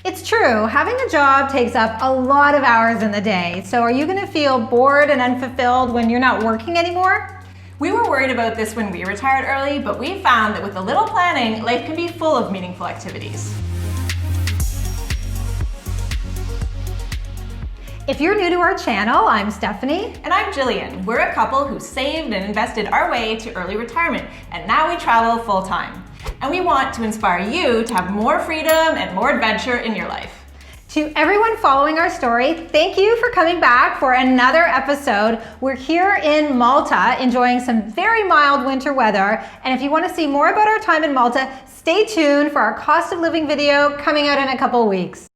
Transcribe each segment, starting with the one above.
It's true, having a job takes up a lot of hours in the day. So are you going to feel bored and unfulfilled when you're not working anymore? We were worried about this when we retired early, but we found that with a little planning, life can be full of meaningful activities. If you're new to our channel, I'm Stephanie. And I'm Gillian. We're a couple who saved and invested our way to early retirement, and now we travel full time. And we want to inspire you to have more freedom and more adventure in your life. To everyone following our story, thank you for coming back for another episode. We're here in Malta enjoying some very mild winter weather. And if you want to see more about our time in Malta, stay tuned for our cost of living video coming out in a couple weeks.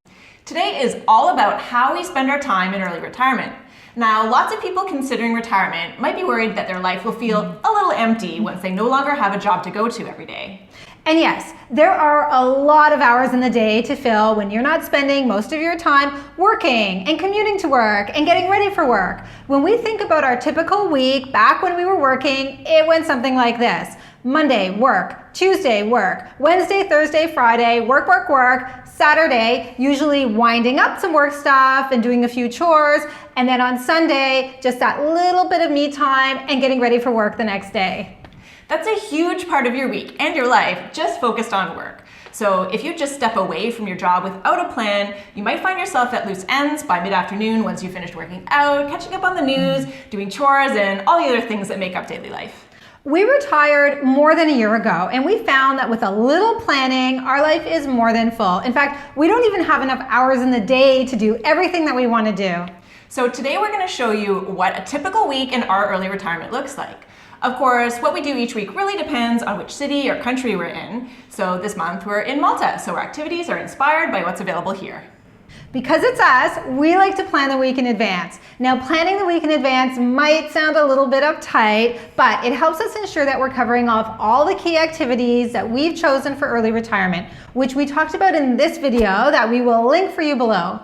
Today is all about how we spend our time in early retirement. Now, lots of people considering retirement might be worried that their life will feel a little empty once they no longer have a job to go to every day. And yes, there are a lot of hours in the day to fill when you're not spending most of your time working and commuting to work and getting ready for work. When we think about our typical week back when we were working, it went something like this. Monday, work. Tuesday, work. Wednesday, Thursday, Friday, work, work, work. Saturday, usually winding up some work stuff and doing a few chores. And then on Sunday, just that little bit of me time and getting ready for work the next day. That's a huge part of your week and your life just focused on work. So if you just step away from your job without a plan, you might find yourself at loose ends by mid-afternoon once you've finished working out, catching up on the news, doing chores, and all the other things that make up daily life. We retired more than a year ago, and we found that with a little planning, our life is more than full. In fact, we don't even have enough hours in the day to do everything that we want to do. So today we're going to show you what a typical week in our early retirement looks like. Of course, what we do each week really depends on which city or country we're in. So this month we're in Malta, so our activities are inspired by what's available here. Because it's us, we like to plan the week in advance. Now, planning the week in advance might sound a little bit uptight, but it helps us ensure that we're covering off all the key activities that we've chosen for early retirement, which we talked about in this video that we will link for you below.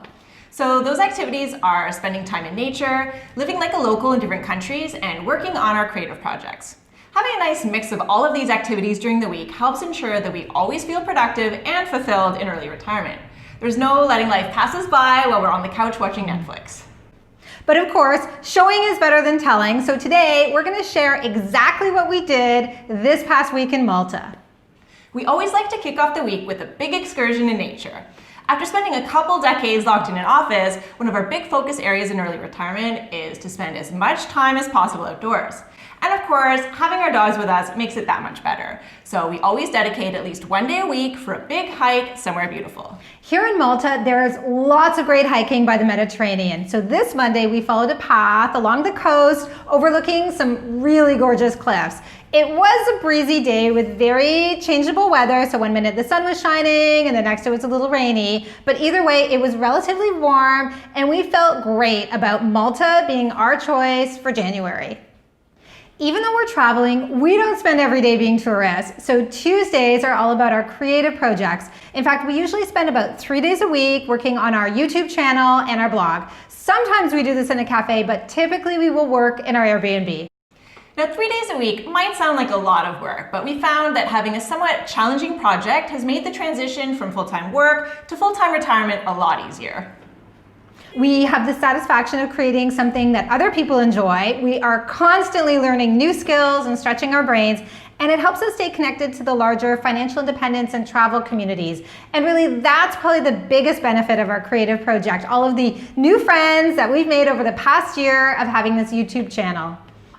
So those activities are spending time in nature, living like a local in different countries, and working on our creative projects. Having a nice mix of all of these activities during the week helps ensure that we always feel productive and fulfilled in early retirement. There's no letting life pass us by while we're on the couch watching Netflix. But of course, showing is better than telling, so today we're going to share exactly what we did this past week in Malta. We always like to kick off the week with a big excursion in nature. After spending a couple decades locked in an office, one of our big focus areas in early retirement is to spend as much time as possible outdoors. And of course, having our dogs with us makes it that much better. So we always dedicate at least one day a week for a big hike somewhere beautiful. Here in Malta, there's lots of great hiking by the Mediterranean. So this Monday, we followed a path along the coast overlooking some really gorgeous cliffs. It was a breezy day with very changeable weather. So one minute the sun was shining and the next it was a little rainy. But either way, it was relatively warm and we felt great about Malta being our choice for January. Even though we're traveling, we don't spend every day being tourists. So Tuesdays are all about our creative projects. In fact, we usually spend about 3 days a week working on our YouTube channel and our blog. Sometimes we do this in a cafe, but typically we will work in our Airbnb. Now, 3 days a week might sound like a lot of work, but we found that having a somewhat challenging project has made the transition from full-time work to full-time retirement a lot easier. We have the satisfaction of creating something that other people enjoy. We are constantly learning new skills and stretching our brains, and it helps us stay connected to the larger financial independence and travel communities. And really, that's probably the biggest benefit of our creative project, all of the new friends that we've made over the past year of having this YouTube channel.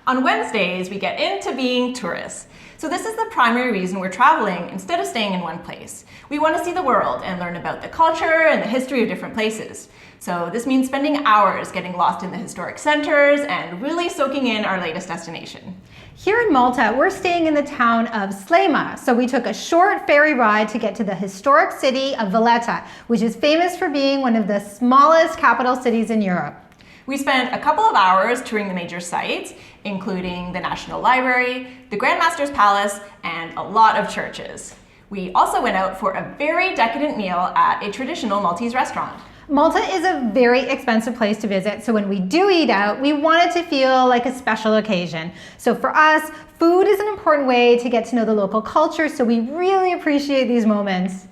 On Wednesdays, we get into being tourists. So this is the primary reason we're traveling instead of staying in one place. We want to see the world and learn about the culture and the history of different places. So this means spending hours getting lost in the historic centers and really soaking in our latest destination. Here in Malta, we're staying in the town of Slema. So we took a short ferry ride to get to the historic city of Valletta, which is famous for being one of the smallest capital cities in Europe. We spent a couple of hours touring the major sites, including the National Library, the Grand Master's Palace, and a lot of churches. We also went out for a very decadent meal at a traditional Maltese restaurant. Malta is a very expensive place to visit, so when we do eat out, we want it to feel like a special occasion. So for us, food is an important way to get to know the local culture, so we really appreciate these moments.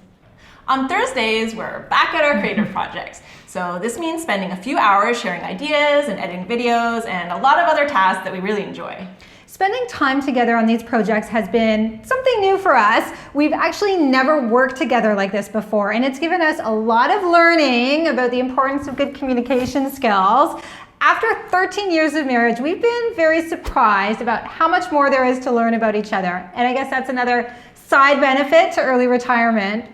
On Thursdays, we're back at our creative projects. So this means spending a few hours sharing ideas and editing videos and a lot of other tasks that we really enjoy. Spending time together on these projects has been something new for us. We've actually never worked together like this before, and it's given us a lot of learning about the importance of good communication skills. After 13 years of marriage, we've been very surprised about how much more there is to learn about each other. And I guess that's another side benefit to early retirement.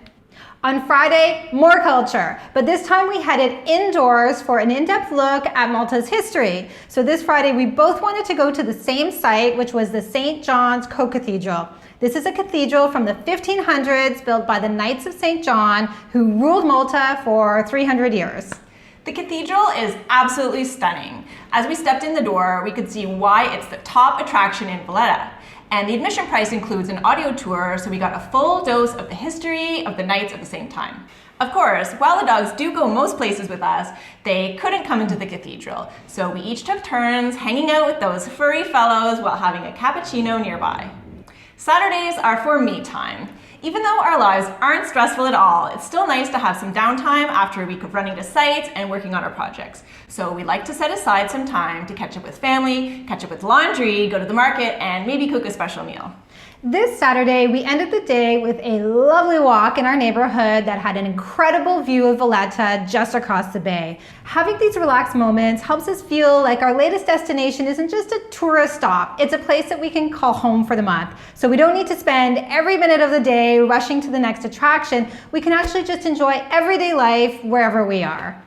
On Friday, more culture, but this time we headed indoors for an in-depth look at Malta's history. So this Friday, we both wanted to go to the same site, which was the St. John's Co-Cathedral. This is a cathedral from the 1500s built by the Knights of St. John, who ruled Malta for 300 years. The cathedral is absolutely stunning. As we stepped in the door, we could see why it's the top attraction in Valletta. And the admission price includes an audio tour, so we got a full dose of the history of the Knights at the same time. Of course, while the dogs do go most places with us, they couldn't come into the cathedral, so we each took turns hanging out with those furry fellows while having a cappuccino nearby. Saturdays are for me time. Even though our lives aren't stressful at all, it's still nice to have some downtime after a week of running to sites and working on our projects. So we like to set aside some time to catch up with family, catch up with laundry, go to the market, and maybe cook a special meal. This Saturday, we ended the day with a lovely walk in our neighborhood that had an incredible view of Valletta just across the bay. Having these relaxed moments helps us feel like our latest destination isn't just a tourist stop. It's a place that we can call home for the month. So we don't need to spend every minute of the day rushing to the next attraction. We can actually just enjoy everyday life wherever we are.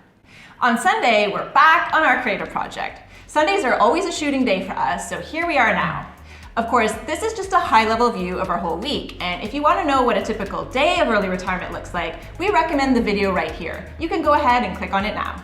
On Sunday, we're back on our creative project. Sundays are always a shooting day for us, so here we are now. Of course, this is just a high-level view of our whole week, and if you want to know what a typical day of early retirement looks like, we recommend the video right here. You can go ahead and click on it now.